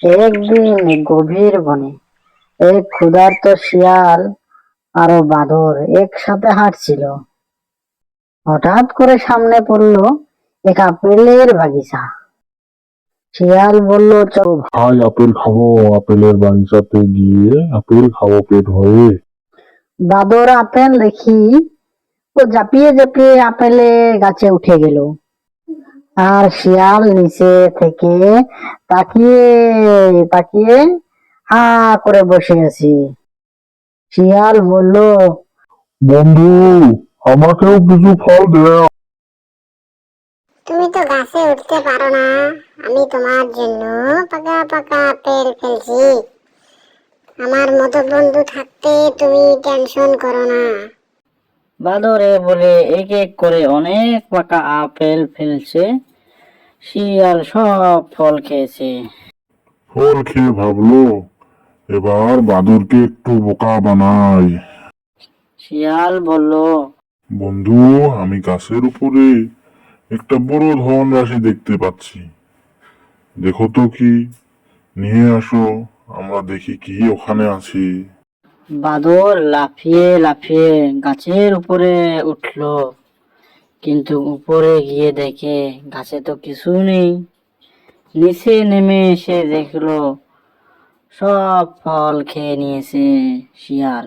একদিন গভীর বনে এক ক্ষুধার্ত শিয়াল আর বাঁদর একসাথে হাঁটছিল। হঠাৎ করে সামনে পড়লো এক আপেলের বাগিচা। শিয়াল বলল, চল। ভাই আপেল খাবো, আপেলের বাগিচাতে গিয়ে আপেল খাবো পেট ভরে। বাঁদর আপেল দেখি ও ঝাঁপিয়ে ঝাঁপিয়ে আপেলে গাছে উঠে গেল, আর শিয়াল নিচে থেকে তাকিয়ে তাকিয়ে হা করে বসে আছি। শিয়াল বলল, বন্ধু, আমাকেও কিছু ফল দেও। তুমি তো গাছে উঠতে পারো না, আমি তোমার জন্য পাকা পাকা আপেল ফেলছি। আমার মতো বন্ধু থাকতে তুমি টেনশন করো না। বাঁদরে বলে এক এক করে অনেক পাকা আপেল ফেলছে। শিয়াল সব ফল খেয়েছে। ফল খেয়ে ভাবলো, এবার বাদুরকে একটু বোকা বানাই। শিয়াল বলল, বন্ধু, আমি গাছের উপরে একটা বড় ধন রাশি দেখতে পাচ্ছি। দেখো তো কি, নিয়ে আসো, আমরা দেখি কি ওখানে আছে। বাদর লাফিয়ে লাফিয়ে গাছের উপরে উঠলো, কিন্তু উপরে গিয়ে দেখে গাছে তো কিছু নেই। নিচে নেমে এসে দেখলো সব ফল খেয়ে নিয়েছে শিয়াল,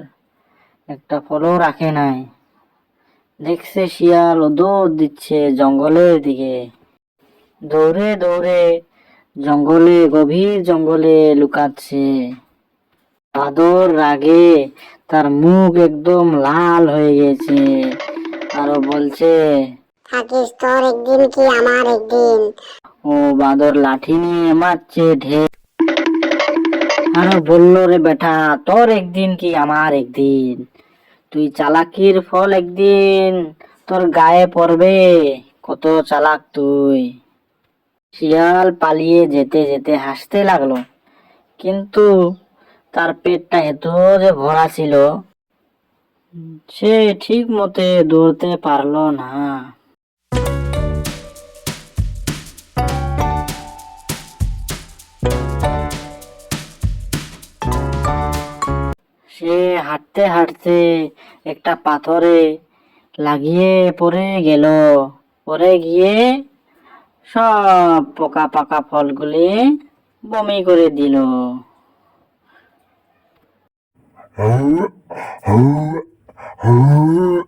একটা ফলও রাখে নাই। দেখছে শিয়াল ও দৌড় দিচ্ছে জঙ্গলের দিকে। দৌড়ে দৌড়ে গভীর জঙ্গলে লুকাচ্ছে। বাদর রাগে তার মুখ একদম লাল হয়ে গেছে, আরো বলছে, থাকিস তোর একদিন কি আমার একদিন। ও বাদর লাঠি নিয়ে মারছে ঢের। আরো বলল, রে বেটা, তোর একদিন কি আমার একদিন, তুই চালাকির ফল একদিন তোর গায়ে পড়বে, কত চালাক তুই। শিয়াল পালিয়ে যেতে যেতে হাসতে লাগলো, কিন্তু তার পেটটা এত যে ভরা ছিল, সে ঠিক মতে দৌড়তে পারলো না। সে হাঁটতে হাঁটতে একটা পাথরে লাগিয়ে পড়ে গেল। পড়ে গিয়ে সব পোকা পাকা ফলগুলি বমি করে দিল। হুর, হুর, হুর।